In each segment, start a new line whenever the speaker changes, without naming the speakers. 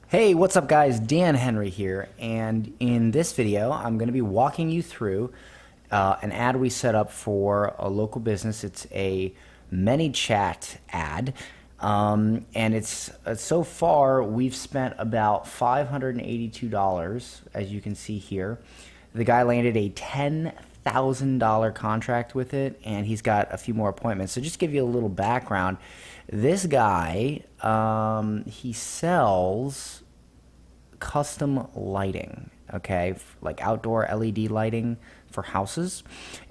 Hey, what's up guys? Dan Henry here, and in this video I'm going to be walking you through an ad we set up for a local business. It's a ManyChat ad, and it's so far we've spent about $582, as you can see here. The guy landed a $10,000 contract with it, and he's got a few more appointments. So just to give you a little background, this guy, he sells custom lighting, okay, like outdoor LED lighting for houses,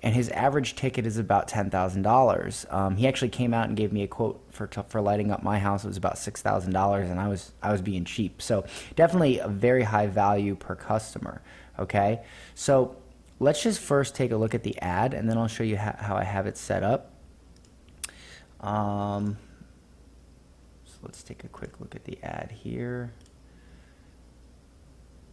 and his average ticket is about $10,000. He actually came out and gave me a quote for lighting up my house. It was about $6,000, and I was being cheap. So definitely a very high value per customer. Okay, so let's just first take a look at the ad, and then I'll show you how I have it set up. So let's take a quick look at the ad here.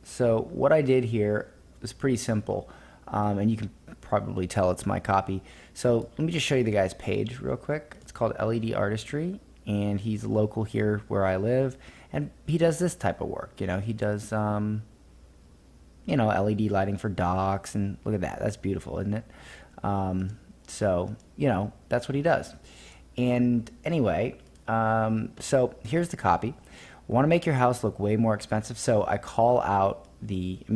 So what I did here is pretty simple, and you can probably tell it's my copy. So let me just show you the guy's page real quick. It's called LED Artistry, and he's local here where I live, and he does this type of work. You know, he does LED lighting for docks, and look at that. That's beautiful, isn't it? So that's what he does. And anyway, so here's the copy. Want to make your house look way more expensive, so I call out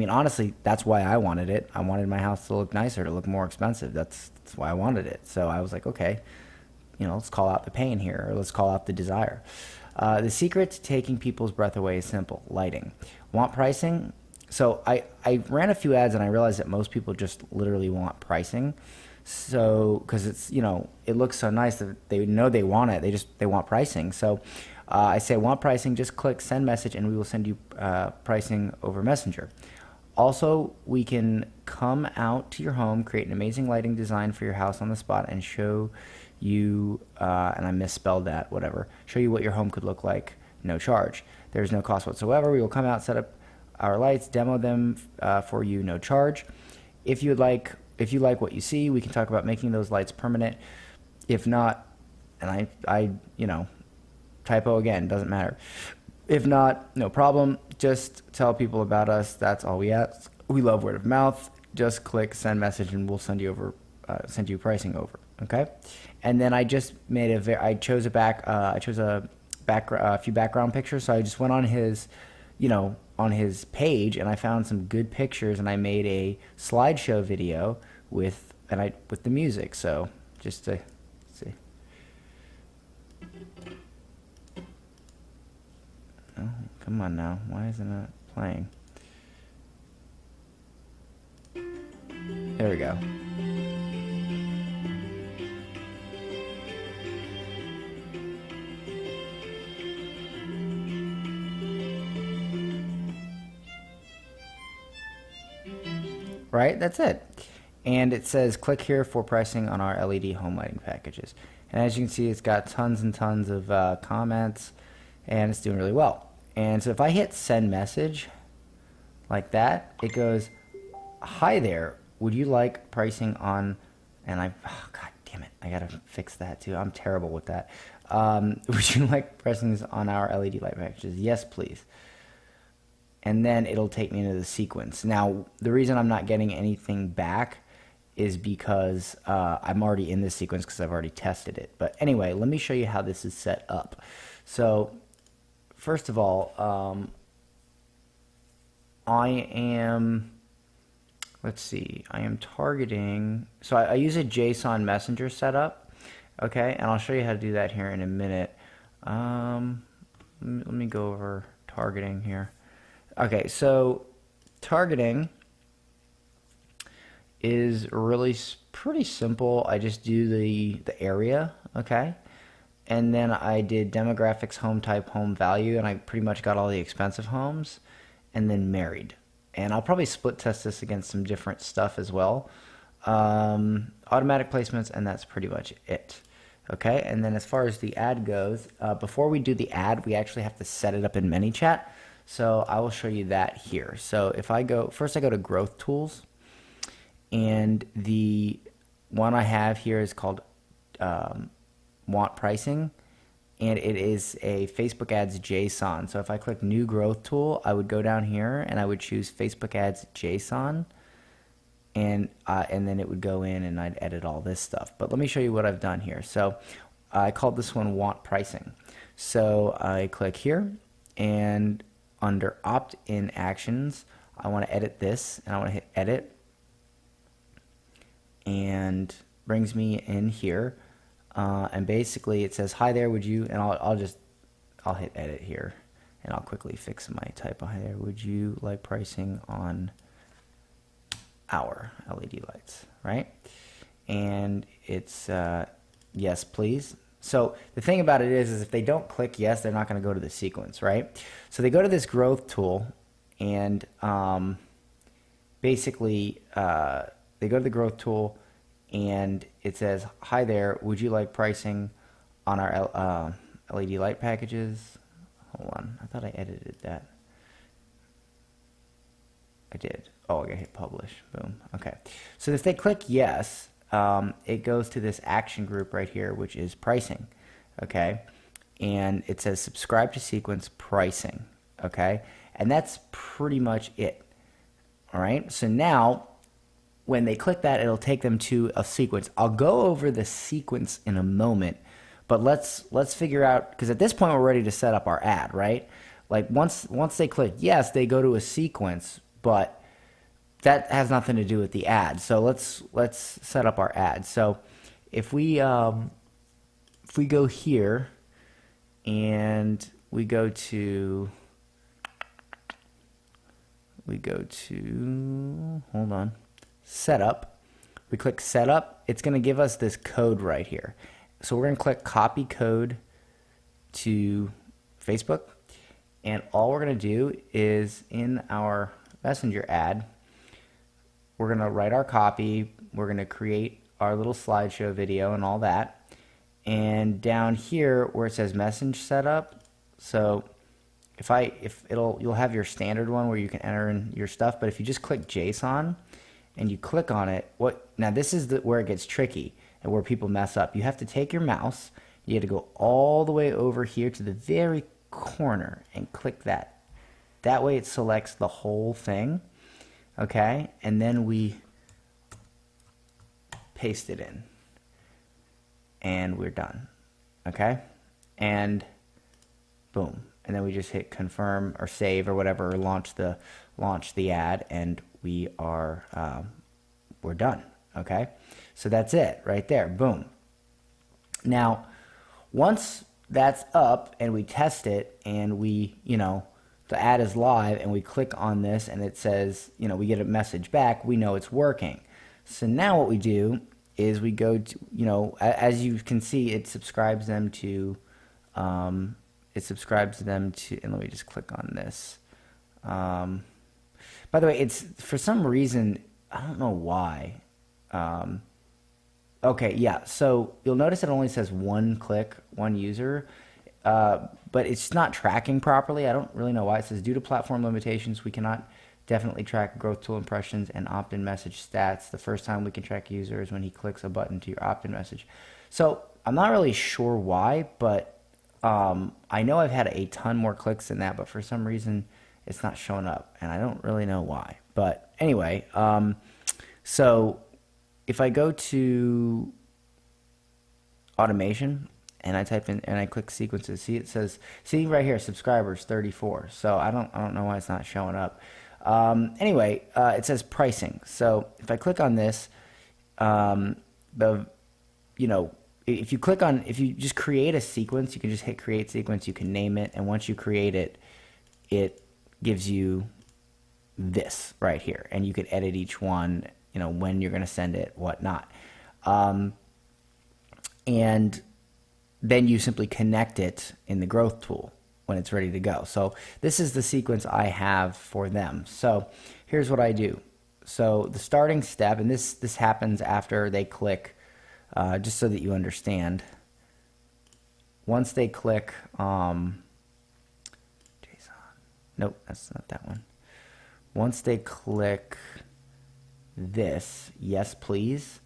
honestly, that's why I wanted it. I wanted my house to look nicer, to look more expensive. That's why I wanted it. So I was like, okay, let's call out the pain here, or let's call out the desire. The secret to taking people's breath away is simple: lighting. Want pricing? So I ran a few ads, and I realized that most people just literally want pricing. So because it's it looks so nice that they know they want it. They want pricing. So I say, want pricing, just click send message, and we will send you pricing over Messenger. Also, we can come out to your home, create an amazing lighting design for your house on the spot, and show you, and I misspelled that, whatever, show you what your home could look like, no charge. There's no cost whatsoever. We will come out, set up our lights, demo them for you, no charge. If you like what you see, we can talk about making those lights permanent. If not, and I typo again, doesn't matter. If not, no problem. Just tell people about us. That's all we ask. We love word of mouth. Just click send message, and we'll send you pricing over. Okay. And then I just made I chose a few background pictures. So I just went on his, on his page, and I found some good pictures, and I made a slideshow video with the music. So just to see. Oh, come on now. Why isn't it playing? There we go. Right? That's it. And it says click here for pricing on our LED home lighting packages. And as you can see, it's got tons and tons of comments, and it's doing really well. And so if I hit send message like that, it goes, hi there, would you like pricing on, and oh god damn it, I gotta fix that too. I'm terrible with that. Would you like pricing on our LED light packages? Yes, please. And then it'll take me into the sequence. Now, the reason I'm not getting anything back is because I'm already in this sequence because I've already tested it. But anyway, let me show you how this is set up. So first of all, I am targeting, so I use a JSON Messenger setup, okay, and I'll show you how to do that here in a minute. Let me go over targeting here. Okay, so targeting is really pretty simple. I just do the area, okay, and then I did demographics, home type, home value, and I pretty much got all the expensive homes, and then married. And I'll probably split test this against some different stuff as well. Automatic placements, and that's pretty much it. Okay, and then as far as the ad goes, before we do the ad, we actually have to set it up in ManyChat. So I will show you that here. So if I go, first I go to Growth Tools, and the one I have here is called Want Pricing, and it is a Facebook ads JSON. So if I click new growth tool, I would go down here and I would choose Facebook ads JSON, and then it would go in and I'd edit all this stuff. But let me show you what I've done here. So I called this one want pricing. So I click here, and under opt-in actions, I want to edit this, and I want to hit edit, and brings me in here, and basically it says, hi there, would you, and I'll hit edit here, and I'll quickly fix my typo. Hi there, would you like pricing on our LED lights, right? And it's yes please. So the thing about it is if they don't click yes, they're not going to go to the sequence, right? So they go to this growth tool, and basically they go to the growth tool, and it says, hi there, would you like pricing on our LED light packages? Hold on, I thought I edited that. I did. Oh, I gotta hit publish. Boom. Okay. So if they click yes, it goes to this action group right here, which is pricing. Okay. And it says subscribe to sequence pricing. Okay. And that's pretty much it. All right. So now when they click that, it'll take them to a sequence. I'll go over the sequence in a moment, but let's figure out, because at this point we're ready to set up our ad, right? Like once they click yes, they go to a sequence, but that has nothing to do with the ad. So let's set up our ad. So if we go here and we go to hold on, setup. We click setup. It's going to give us this code right here. So we're going to click copy code to Facebook, and all we're going to do is in our Messenger ad, we're going to write our copy, we're going to create our little slideshow video and all that, and down here where it says message setup, so you'll have your standard one where you can enter in your stuff, but if you just click JSON and you click on it, now this is where it gets tricky and where people mess up. You have to take your mouse, you have to go all the way over here to the very corner and click that. That way it selects the whole thing, okay? And then we paste it in, and we're done, okay? And boom. And then we just hit confirm or save or whatever, or launch the ad, and we're done, okay? So that's it right there, boom. Now, once that's up and we test it and the ad is live and we click on this and it says, we get a message back, we know it's working. So now what we do is we go to, as you can see, it subscribes them to, and let me just click on this. By the way, it's, for some reason, I don't know why. Okay, yeah, so you'll notice it only says one click, one user. But it's not tracking properly. I don't really know why. It says due to platform limitations, we cannot definitely track growth tool impressions and opt-in message stats. The first time we can track users when he clicks a button to your opt-in message. So I'm not really sure why, but I know I've had a ton more clicks than that, but for some reason it's not showing up, and I don't really know why. But anyway, so if I go to automation, and I type in and I click sequences, see it says, see right here, subscribers 34. So I don't know why it's not showing up. Anyway, it says pricing. So if I click on this, if you just create a sequence, you can just hit create sequence, you can name it, and once you create it, it gives you this right here, and you could edit each one, when you're going to send it, whatnot. And then you simply connect it in the growth tool when it's ready to go. So this is the sequence I have for them. So here's what I do. So the starting step, and this happens after they click, just so that you understand. Once they click, JSON, nope, that's not that one. Once they click this, yes please,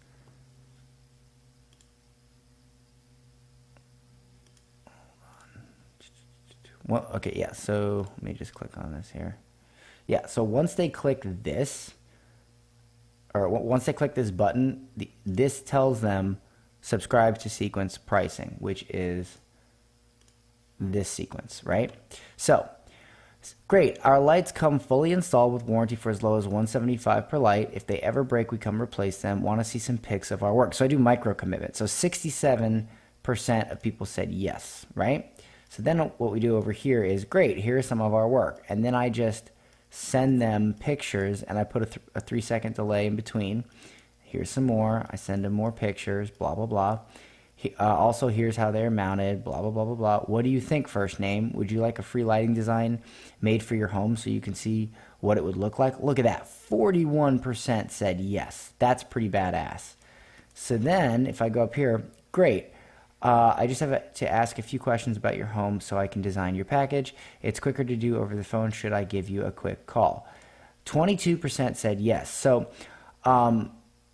Well, okay, yeah. So let me just click on this here. Yeah. So once they click this, or once they click this button, this tells them subscribe to sequence pricing, which is this sequence, right? So great. Our lights come fully installed with warranty for as low as $175 per light. If they ever break, we come replace them. Want to see some pics of our work. So I do micro commitment. So 67% of people said yes, right? So then what we do over here is, great, here's some of our work. And then I just send them pictures, and I put a 3-second delay in between. Here's some more. I send them more pictures, blah, blah, blah. Also, here's how they're mounted, blah, blah, blah, blah, blah. What do you think, first name? Would you like a free lighting design made for your home so you can see what it would look like? Look at that. 41% said yes. That's pretty badass. So then if I go up here, great. I just have to ask a few questions about your home so I can design your package. It's quicker to do over the phone. Should I give you a quick call? 22% said yes. So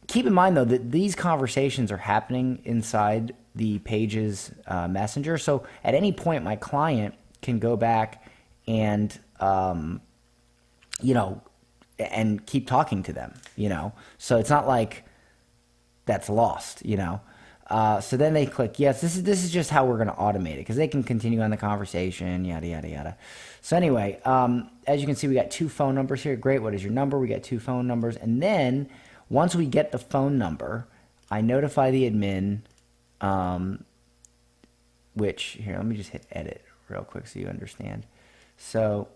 keep in mind, though, that these conversations are happening inside the Pages Messenger. So at any point, my client can go back and, and keep talking to them, So it's not like that's lost, So then they click yes. This is just how we're going to automate it, because they can continue on the conversation, yada yada yada. So anyway, as you can see, we got 2 phone numbers here. Great. What is your number? We got 2 phone numbers, and then once we get the phone number, I notify the admin. Which here, let me just hit edit real quick so you understand. So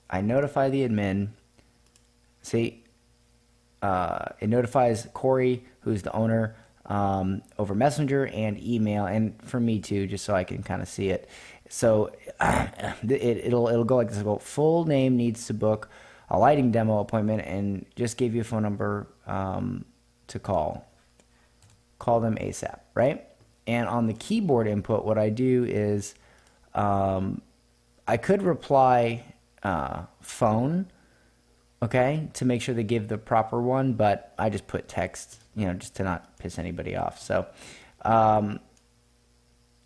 I notify the admin. See, it notifies Corey, who's the owner, over Messenger and email, and for me too, just so I can kind of see it. So it'll go like this. It'll go, full name needs to book a lighting demo appointment, and just gave you a phone number to call them ASAP, right? And on the keyboard input, what I do is I could reply phone, okay, to make sure they give the proper one, but I just put text, just to not piss anybody off. So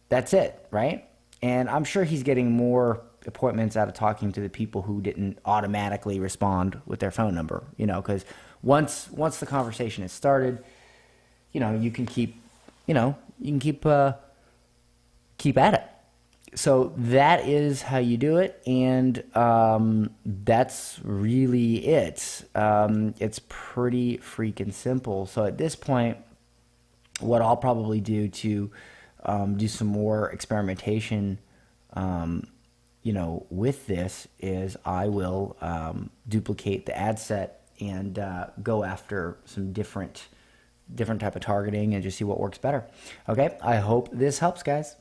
that's it, right? And I'm sure he's getting more appointments out of talking to the people who didn't automatically respond with their phone number, because once the conversation is started, you can keep at it. So that is how you do it, and that's really it. It's pretty freaking simple. So at this point, what I'll probably do to do some more experimentation, with this is I will duplicate the ad set and go after some different type of targeting and just see what works better. Okay, I hope this helps, guys.